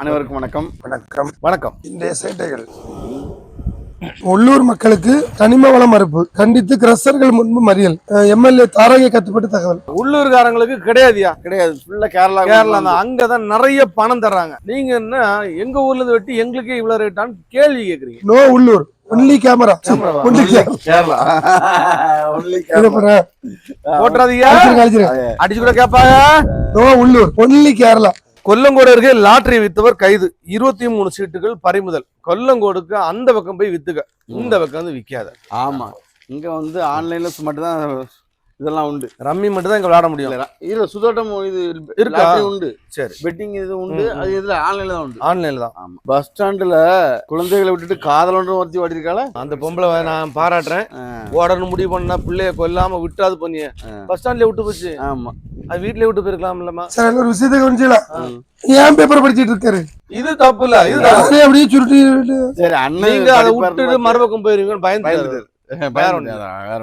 அனைவருக்கும் வணக்கம். வணக்கம் வணக்கம். இன்றைய சேட்டைகள் உள்ளூர் மக்களுக்கு கனிம வள மறுப்பு கண்டித்து கிரசர்கள் முன்பு மறியல். எம்எல்ஏ தாரகை கத்துப்பட்டு தகவல். உள்ளூர்காரங்களுக்கு கிடையாதுயா, கிடையாது, ஃபுல்லா கேரளா தான். அங்கதான் நிறைய பணம் தர்றாங்க. நீங்க என்ன எங்க ஊர்ல இருந்து வெட்டி எங்களுக்கே இவ்வளவு ரேட்டான்னு கேள்வி கேக்குறீங்க. நோ உள்ளூர், ஒன்லி கேமரா. கேரளா போட்டுறாதீங்க, அடிச்சு கூட கேட்பாங்க. நோ உள்ளூர், ஒன்லி கேரளா. கொல்லங்கோடு அருகே லாட்டரி வித்தவர் கைது, 23 சீட்டுகள் பறிமுதல். கொல்லங்கோடுக்கு அந்த பக்கம் போய் வித்துக்க, இந்த பக்கம் வந்து விற்காத. ஆமா, இங்க வந்து ஆன்லைன்ல மட்டும் தான் இதெல்லாம் உண்டு. ரம்மி மட்டும் தான் இங்க விளையாட முடியும். இதுல சுதோட்டம் இது இருக்கா உண்டு. சரி, பெட்டிங் இது உண்டு. அது இதுல ஆன்லைன்ல தான் உண்டு. ஆன்லைன்ல தான். ஆமா, பஸ் ஸ்டாண்டுல குழந்தைகளை விட்டுட்டு காதலன்ற ஒருத்தி ஓடிருக்காள. அந்த பொம்பளை நான் பாராட்டுறேன். ஓடணும் முடிவு பண்ணா பிள்ளைய கொல்லாம விட்டாது பண்ணிய பஸ் ஸ்டாண்ட்ல விட்டு போச்சு. ஆமா, அது வீட்லயே விட்டு போயிருக்கலாம் இல்லமா. சார் ஒரு விஷயத்தை கவனிச்சலாம். ஏன் பேப்பர் படிச்சிட்டு இருக்காரு? இது தப்பு இல்ல. இது அப்படியே சுருட்டி. சரி அண்ணன், நீங்க அதை விட்டுட்டு மறுபக்கம் போயிருவீங்கன்னு பயந்து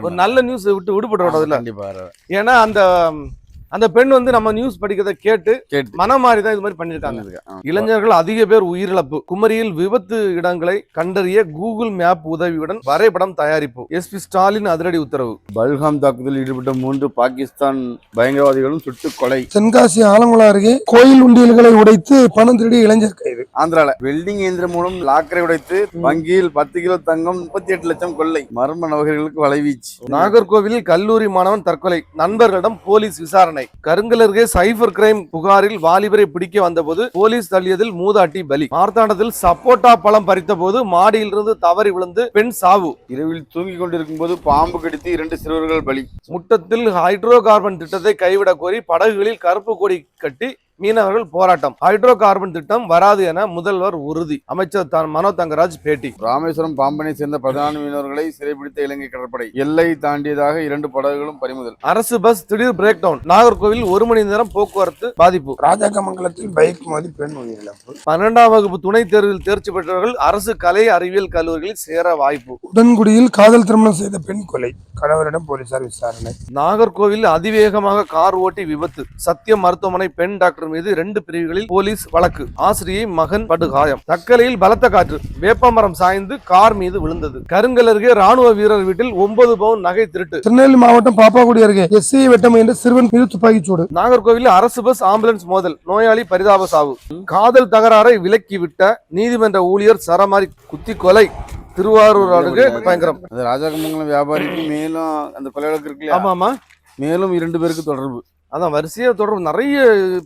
ஒரு நல்ல நியூஸ் விட்டு விடுபடுறதுல. ஏன்னா அந்த பெண் வந்து நம்ம நியூஸ் படிக்கிறத கேட்டு மனமாரி தான் இது மாதிரி பண்ணிருக்காங்க. இளைஞர்கள் அதிக பேர் உயிரிழப்பு. குமரியில் விபத்து இடங்களை கண்டறிய கூகுள் மேப் உதவியுடன் வரைபடம் தயாரிப்பு. எஸ்பி ஸ்டாலின் அதிரடி உத்தரவு. பல்காம் தாக்குதலில் ஈடுபட்ட 3 பாகிஸ்தான் பயங்கரவாதிகளும் சுட்டு கொலை. தென்காசி ஆலங்குளம் அருகே கோயில் உண்டியல்களை உடைத்து பணம் திருடி இளைஞர் கைது. ஆந்திரால வெல்டிங் இயந்திரம் மூலம் லாக்கரை உடைத்து வங்கியில் 10 கிலோ தங்கம் 38 லட்சம் கொள்ளை. மர்ம நபர்களுக்கு வலைவீச்சு. நாகர்கோவிலில் கல்லூரி மாணவன் தற்கொலை, நண்பர்களிடம் போலீஸ் விசாரணை. கருங்கல் அருகே சைபர் கிரைம் புகாரில் வாலிபரை பிடிக்க வந்தபோது போலீஸ் தள்ளியதில் மூதாட்டி பலி. மார்த்தாண்டத்தில் சப்போட்டா பழம் பறித்த போது மாடியிலிருந்து தவறி விழுந்து பெண் சாவு. இரவில் தூங்கிக் கொண்டிருக்கும் போது பாம்பு கடித்து 2 சிறுவர்கள் பலி. முட்டத்தில் ஹைட்ரோ கார்பன் திட்டத்தை கைவிட கோரி படகுகளில் கருப்பு கொடி கட்டி மீனவர்கள் போராட்டம். ஹைட்ரோ கார்பன் திட்டம் வராது என முதல்வர் உறுதி. அமைச்சர் மனோ தங்கராஜ் பேட்டி. ராமேஸ்வரம் பாம்பனை சேர்ந்த 14 மீனவர்களை சிறைபிடித்த இலங்கை கடற்படை. எல்லை தாண்டியதாக 2 படகுகளும் பறிமுதல். அரசு பஸ் திடீர் பிரேக் டவுன். நாகர்கோவில் 1 மணி நேரம் போக்குவரத்து பாதிப்பு. ராஜாக்கமங்கலத்தில் பைக் மோதி பெண் உயிரிழப்பு. 12ஆம் வகுப்பு துணைத் தேர்வில் தேர்ச்சி பெற்றவர்கள் அரசு கலை அறிவியல் கல்லூரிகளில் சேர வாய்ப்பு. உடன்குடியில் காதல் திருமணம் செய்த பெண் கொலை, கணவரிடம் போலீசார் விசாரணை. நாகர்கோவில் அதிவேகமாக கார் ஓட்டி விபத்து. சத்தியம் மருத்துவமனை பெண் டாக்டர் மீது 2 பிரிவுகளில் போலீஸ் வழக்கு. ஆசிரியை மகன் படுகாயம். தக்கலையில் பலத்த காற்று, வேப்பமரம் சாய்ந்து கார் மீது விழுந்தது. கருங்கல் அருகே ராணுவ வீரர் வீட்டில் 9 பவுன் நகை திருட்டு. திருநெல்வேலி மாவட்டம் பாப்பாக்குடி அருகே எஸ்ஐ வெட்ட முயன்ற சிறுவன் மீது துப்பாக்கிச்சூடு. நாகர்கோவில் அரசு பஸ் ஆம்புலன்ஸ் மோதல், நோயாளி பரிதாப சாவு. காதல் தகராறை விலக்கிவிட்ட நீதிமன்ற ஊழியர் சரமாரி குத்தி கொலை. திருவாரூர் அருகே பயங்கரம். ராஜாக்கமங்கலம் வியாபாரிக்கு மேலும் அந்த கொலை வழக்கு இருக்கு. ஆமாமா, மேலும் 2 பேருக்கு தொடர்பு. அதான் வரிசையா தொடர்பு, நிறைய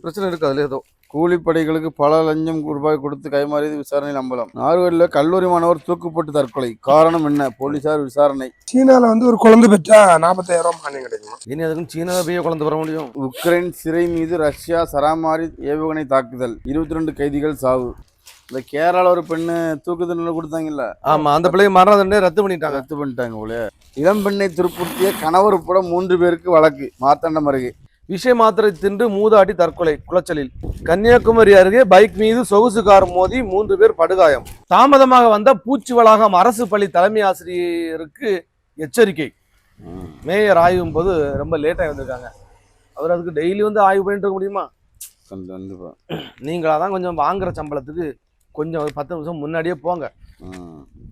பிரச்சனை இருக்கு அதுல. ஏதோ கூலிப்படைகளுக்கு பல லஞ்சம் ரூபாய் கொடுத்து கைமாறியது விசாரணை நம்பலாம். நாகர்கோவிலில் கல்லூரி மாணவர் தூக்குப்பட்டு தற்கொலை, காரணம் என்ன? போலீசார் விசாரணை. சீனால வந்து ஒரு குழந்தை பெற்றா 40,000 மானியம் கிடைக்கும். இனி அதுக்கு சீனாவை போய் குழந்தை வர முடியும். உக்ரைன் சிறை மீது ரஷ்யா சராமாரி ஏவுகணை தாக்குதல், 22 கைதிகள் சாவு. இந்த கேரளால ஒரு பெண்ணு தூக்கு தண்டனை கொடுத்தாங்கல்ல. ஆமா, அந்த பிள்ளைய மரண தண்டனை ரத்து பண்ணிட்டாங்க போல. இளம் பெண்ணை துருப்புறுத்திய கணவர் உட்பட 3 பேருக்கு வழக்கு, மார்த்தாண்டம் அருகே. விஷய மாத்திரை தின்று மூதாட்டி தற்கொலை குளச்சலில். கன்னியாகுமரி அருகே பைக் மீது சொகுசு கார் மோதி 3 பேர் படுகாயம். தாமதமாக வந்த பூச்சி வளாகம் அரசு பள்ளி தலைமை ஆசிரியருக்கு எச்சரிக்கை. மேயர் ஆய்வும் போது ரொம்ப லேட்டாக வந்திருக்காங்க. அவர் அதுக்கு டெய்லி வந்து ஆய்வு பண்ணிட்டு இருக்க முடியுமா? நீங்களாதான் கொஞ்சம் வாங்குற சம்பளத்துக்கு கொஞ்சம் 10 நிமிஷம் முன்னாடியே போங்க,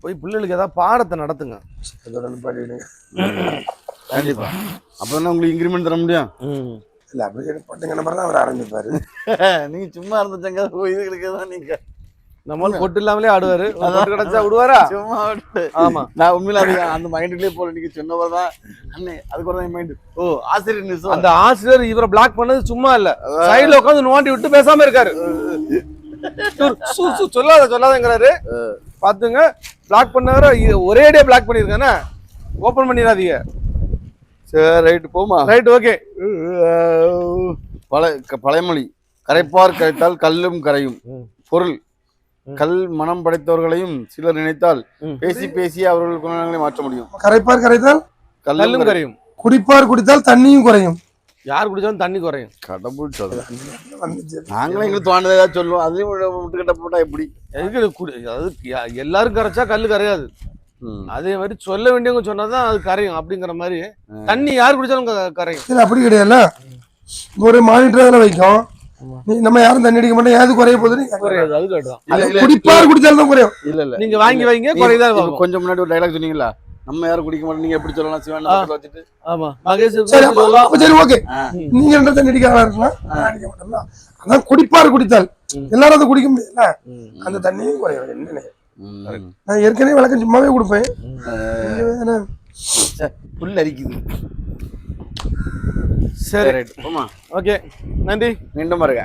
போய் பிள்ளைகளுக்கு ஏதாவது பாடத்தை நடத்துங்க. கண்டிப்பா, அப்பதான் உங்களுக்கு இன்கிரிமெண்ட் தர முடியும். இல்ல அப்படி பட்டுங்க நம்பர் தான் அவர் ஆரம்பிப்பாரு. நீங்க சும்மா இருந்துச்சங்க இதுகளுக்குதான். நீங்க நம்ம கொட்டு இல்லாமலே ஆடுவாரு, கிடைச்சா விடுவாரா? சும்மா. ஆமா, நான் உண்மையில அந்த மைண்ட்லயே போல. நீங்க சொன்னவர்தான் அண்ணே, அதுக்கு ஒரு மைண்ட். ஓ, ஆசிரியர் நியூஸ். அந்த ஆசிரியர் இவரை பிளாக் பண்ணது சும்மா இல்ல, சைடுல உட்காந்து நோண்டி விட்டு பேசாம இருக்காரு. சொல்லாதங்கிறாரு. பாத்துங்க, பிளாக் பண்ணவர ஒரே டே பிளாக் பண்ணிருக்கானே, ஓபன் பண்ணிடாதீங்க. சரி, ரைட்டு போமா. Right, okay. பழைமொழி, கரைப்பார் கரைத்தால் கல்லும் கரையும். பொருள், கல் மனம் படைத்தவர்களையும் சிலர் நினைத்தால் பேசி பேசி அவர்கள் குணங்களை மாற்ற முடியும். கரைப்பார் கரைத்தால் கல்லும் கரையும். குடிப்பார் குடித்தால் தண்ணியும் குறையும். யார் குடிச்சாலும் தண்ணி குறையும். கடவுள் சொல்ல, நாங்களும் எங்களுக்கு தோணுதா சொல்லுவோம். அதையும் முட்டுக்கிட்ட போட்டா எப்படி? எல்லாரும் கரைச்சா கல்லு கரையாது. அதே மாதிரி சொல்ல வேண்டியவங்க சொன்னாதான் அது கரையும். அப்படிங்கிற மாதிரி தண்ணி யார் குடிச்சாலும் கரையும். அப்படி கிடையாது. ஒரு மானிட்டர் வைக்கும், நம்ம யாரும் தண்ணி அடிக்க மாட்டோம், ஏது குறைய போகுதுன்னு குறையாது, அது கேட்டுதான். குடிப்பார் குடிச்சாலும் தான் குறையும். இல்ல நீங்க வாங்கி வைங்க, குறைதான் வரும். கொஞ்சம் முன்னாடி ஒரு டைலாக் சொன்னீங்களா, நம்ம யாரும் குடிக்க மாட்டோம், நீங்க எப்படி சொல்லலாம் சிவன் வச்சுட்டு. ஆமா மகேஷ் சரி அப்ப சரி ஓகே, நீங்க ரெண்டு தண்ணி அடிக்க இருக்கலாம், அடிக்க மாட்டோம்னா அதான் குடிப்பார் குடித்தால் எல்லாரும் அதை குடிக்க முடியல, அந்த தண்ணியும் குறையும். என்னன்னு நான் ஏற்கனவே விளக்கம் சும்மாவே கொடுப்பேன். புல் அரிக்குது. சரி ஓகே, நன்றி, மீண்டும் வருக.